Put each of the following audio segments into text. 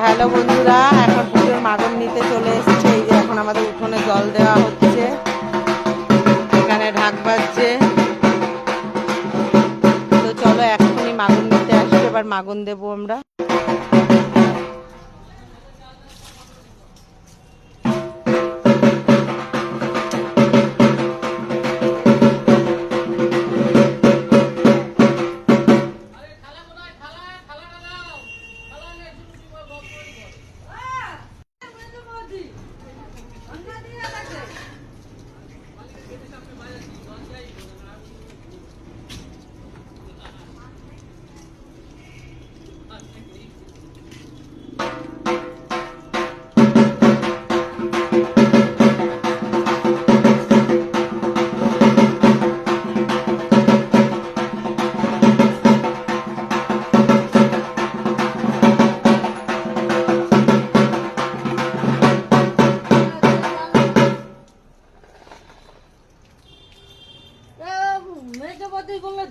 Hello বন্ধুরা, এখন পুজোর মাগন নিতে চলে এসেছে। এই যে এখন আমাদের উঠোনে জল দেওয়া হচ্ছে, এখানে ঢাক বাজছে। তো চলো এখনই মাগন নিতে আসবে, এবার মাগন দেবো আমরা।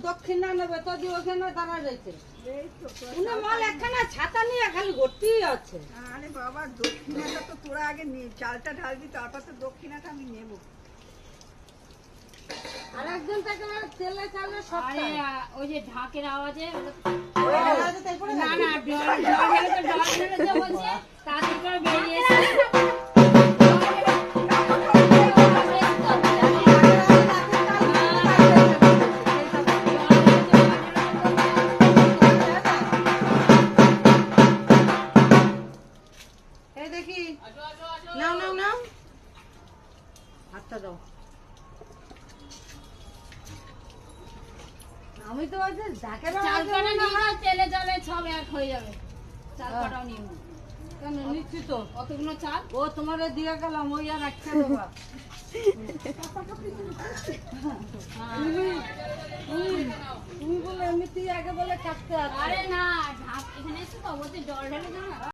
দক্ষিণা নেবে তো ওখানে দাঁড়া রয়েছে মাল একখানা ছাতা নিয়ে খালি ভর্তি আছে। আরে বাবা, দক্ষিণাটা তো তোরা আগে চালটা ঢালবি, তারপর তো দক্ষিণাটা আমি নেবো। আর একজন তাকে তেলে চালে সব ওই যে ঢাকের আওয়াজে না না বলছে তারপর বেরিয়েছে। দেখি নাও নাও নাও, হাতটা দাও। আমি তো ওই যে ঢাকের চাল কাটা নিয়ে যাও, তেলে জলে সব এক হয়ে যাবে। চাল কাটাও নিয়ে নাও। কেন নিচ্ছি তো, কতগুলো চাল ও তোমারে দিয়ে গেলাম, ওই আর একটা দেবা। তুমি বলে এমনিতেই আগে বলে কাটতে। আরে না, ঢাক এখানে এসে তো বলতে জল ঢেলে দাও না।